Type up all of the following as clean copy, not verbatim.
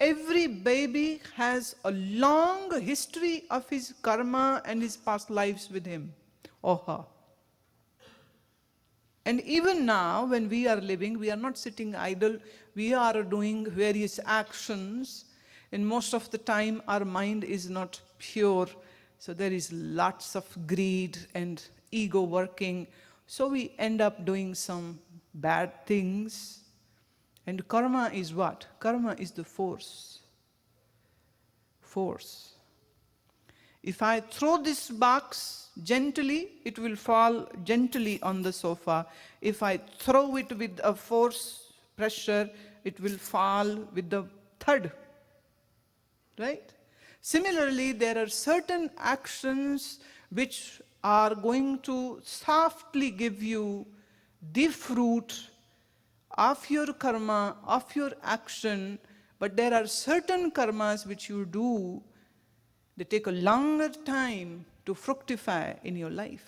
Every baby has a long history of his karma and his past lives with him or her. And even now, when we are living, we are not sitting idle. We are doing various actions. And most of the time, our mind is not pure. So there is lots of greed and ego working. So we end up doing some bad things. And karma is what? Karma is the force. Force. If I throw this box gently, it will fall gently on the sofa. If I throw it with a force, pressure, it will fall with the thud. Right? Similarly, there are certain actions which are going to softly give you the fruit of your karma, of your action, but there are certain karmas which you do, they take a longer time to fructify in your life.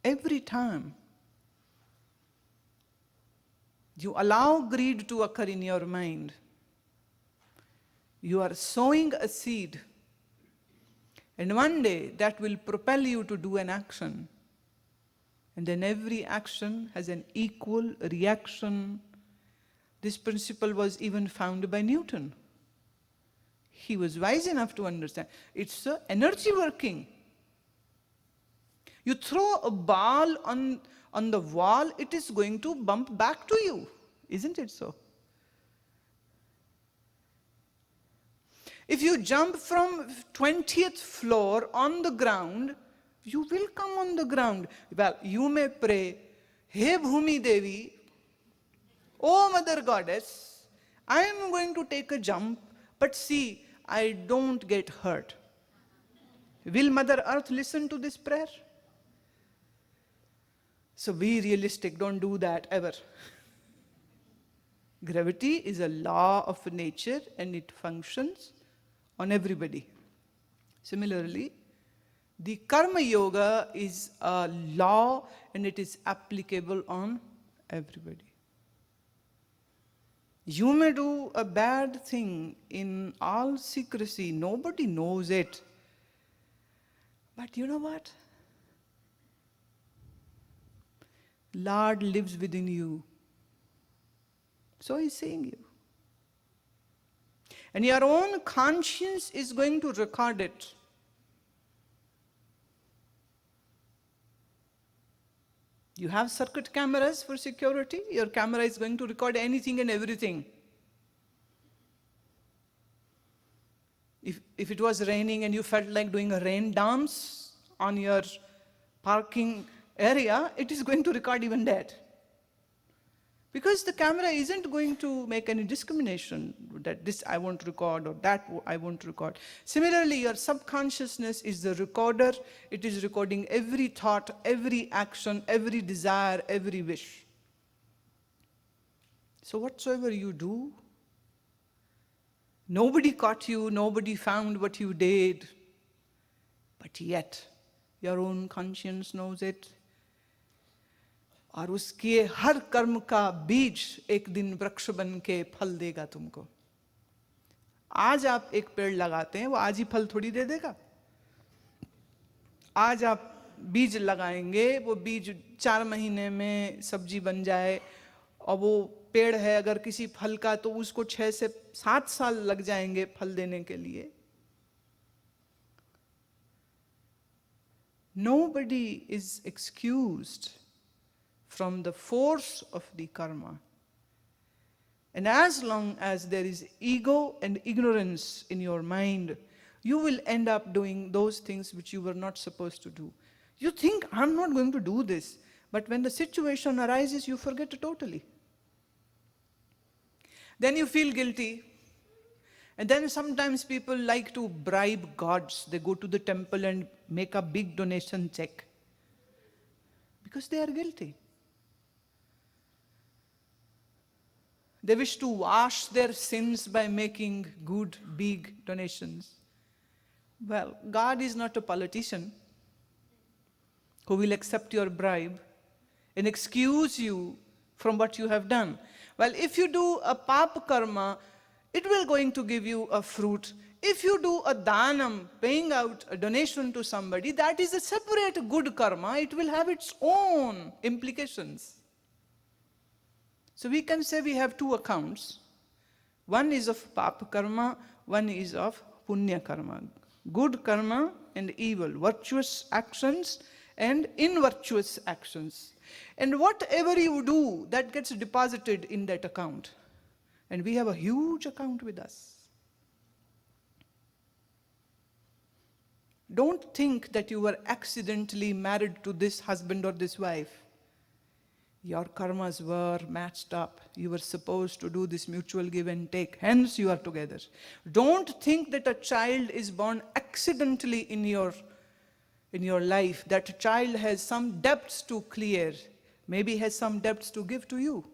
Every time you allow greed to occur in your mind, you are sowing a seed, and one day that will propel you to do an action. And then every action has an equal reaction. This principle was even found by Newton. He was wise enough to understand. It's energy working. You throw a ball on the wall, it is going to bump back to you. Isn't it so? If you jump from 20th floor on the ground, you will come on the ground. Well, you may pray, Hey Bhumi Devi, Oh Mother Goddess, I am going to take a jump, but see, I don't get hurt. Will Mother Earth listen to this prayer? So be realistic, don't do that ever. Gravity is a law of nature and it functions on everybody. Similarly, the Karma Yoga is a law and it is applicable on everybody. You may do a bad thing in all secrecy, nobody knows it. But you know what? Lord lives within you. So he's seeing you. And your own conscience is going to record it. You have circuit cameras for security. Your camera is going to record anything and everything. If it was raining and you felt like doing a rain dance on your parking area, it is going to record even that. Because the camera isn't going to make any discrimination that this I won't record or that I won't record. Similarly, your subconsciousness is the recorder. It is recording every thought, every action, every desire, every wish. So whatsoever you do, nobody caught you, nobody found what you did, but yet your own conscience knows it. और उसके हर कर्म का बीज एक दिन वृक्ष बन के फल देगा तुमको. आज आप एक पेड़ लगाते हैं, वो आज ही फल थोड़ी दे देगा. आज आप बीज लगाएंगे, वो बीज 4 महीने में सब्जी बन जाए, और वो पेड़ है अगर किसी फल का तो उसको 6 से 7 साल लग जाएंगे फल देने के लिए. Nobody is excused from the force of the karma. And as long as there is ego and ignorance in your mind, you will end up doing those things which you were not supposed to do. You think, I'm not going to do this. But when the situation arises, you forget it totally. Then you feel guilty. And then sometimes people like to bribe gods. They go to the temple and make a big donation check. Because they are guilty. They wish to wash their sins by making good, big donations. Well, God is not a politician who will accept your bribe and excuse you from what you have done. Well, if you do a papa karma, it will going to give you a fruit. If you do a danam, paying out a donation to somebody, that is a separate good karma. It will have its own implications. So we can say we have two accounts. One is of papa karma, one is of punya karma. Good karma and evil, virtuous actions and invirtuous actions. And whatever you do, that gets deposited in that account. And we have a huge account with us. Don't think that you were accidentally married to this husband or this wife. Your karmas were matched up. You were supposed to do this mutual give and take. Hence you are together. Don't think that a child is born accidentally in your life. That child has some debts to clear. Maybe has some debts to give to you.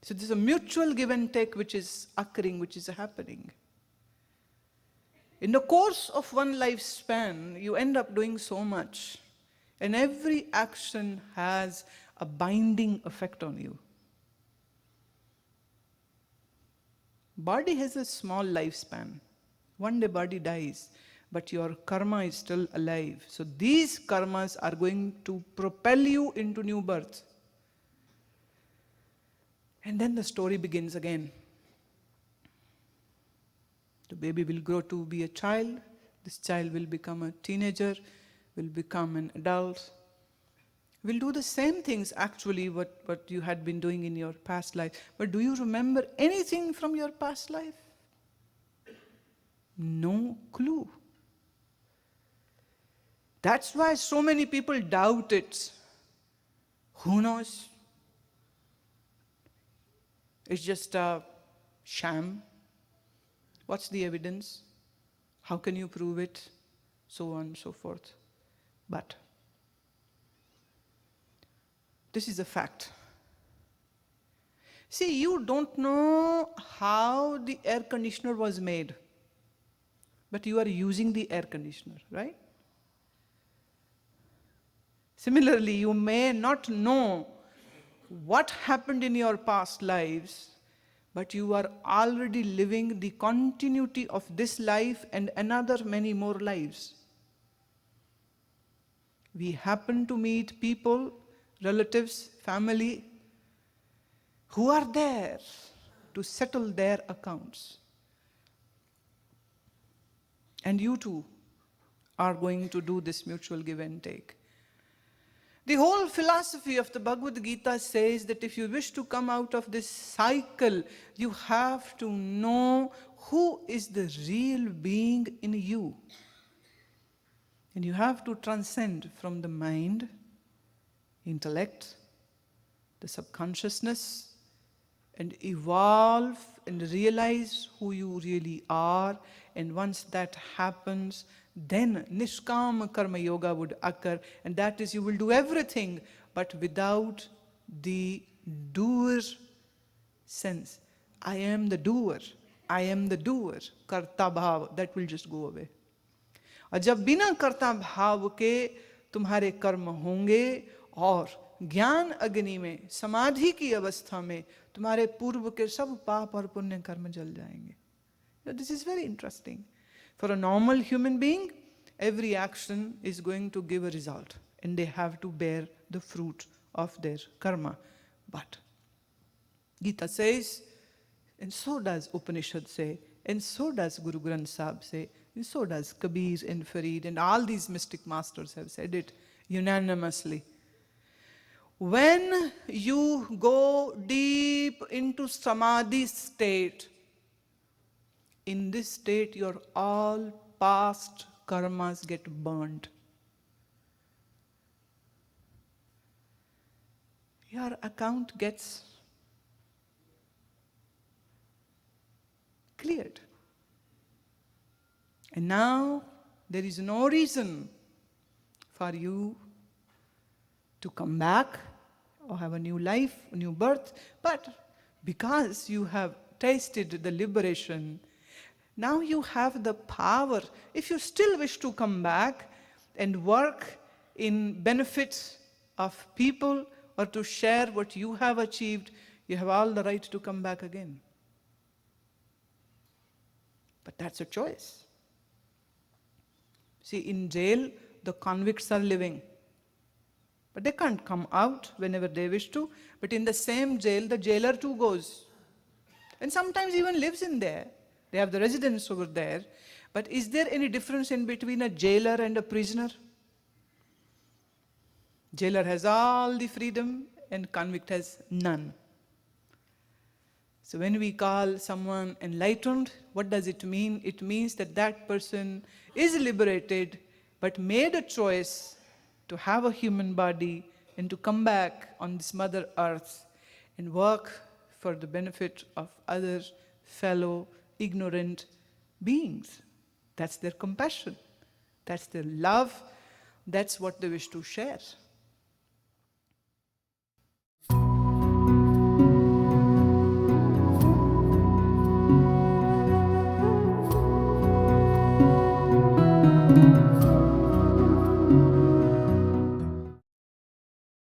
So there's a mutual give and take which is occurring, which is happening. In the course of one lifespan, you end up doing so much. And every action has a binding effect on you. Body has a small lifespan. One day body dies, but your karma is still alive. So these karmas are going to propel you into new birth. And then the story begins again. The baby will grow to be a child. This child will become a teenager, will become an adult. Will do the same things actually what you had been doing in your past life. But do you remember anything from your past life? No clue. That's why so many people doubt it. Who knows? It's just a sham. What's the evidence? How can you prove it? So on and so forth. But this is a fact. See, you don't know how the air conditioner was made, but you are using the air conditioner, right? Similarly, you may not know what happened in your past lives, but you are already living the continuity of this life and another many more lives. We happen to meet people, relatives, family, who are there to settle their accounts. And you too are going to do this mutual give and take. The whole philosophy of the Bhagavad Gita says that if you wish to come out of this cycle, you have to know who is the real being in you. And you have to transcend from the mind, intellect, the subconsciousness, and evolve and realize who you really are. And once that happens, then Nishkama Karma Yoga would occur, and that is you will do everything, but without the doer sense. I am the doer. I am the doer. Karta bhav, that will just go away. और जब बिना कर्ता भाव के तुम्हारे कर्म होंगे और ज्ञान अग्नि में समाधि की अवस्था में तुम्हारे पूर्व के सब पाप और पुण्य कर्म जल जाएंगे. This is very interesting. For a normal human being, every action is going to give a result, and they have to bear the fruit of their karma. But Gita says, and so does Upanishad say, and so does Guru Granth Sahib say, and so does Kabir and Farid, and all these mystic masters have said it unanimously. When you go deep into samadhi state, in this state your all past karmas get burned. Your account gets cleared. And now there is no reason for you to come back or have a new life, a new birth, but because you have tasted the liberation, now you have the power. If you still wish to come back and work in benefit of people or to share what you have achieved, You have all the right to come back again. But that's a choice. See, in jail, the convicts are living. But they can't come out whenever they wish to. But in the same jail, the jailer too goes. And sometimes even lives in there. They have the residence over there. But is there any difference in between a jailer and a prisoner? Jailer has all the freedom and convict has none. So when we call someone enlightened, what does it mean? It means that that person is liberated, but made a choice to have a human body and to come back on this Mother Earth and work for the benefit of other fellow ignorant beings. That's their compassion. That's their love. That's what they wish to share.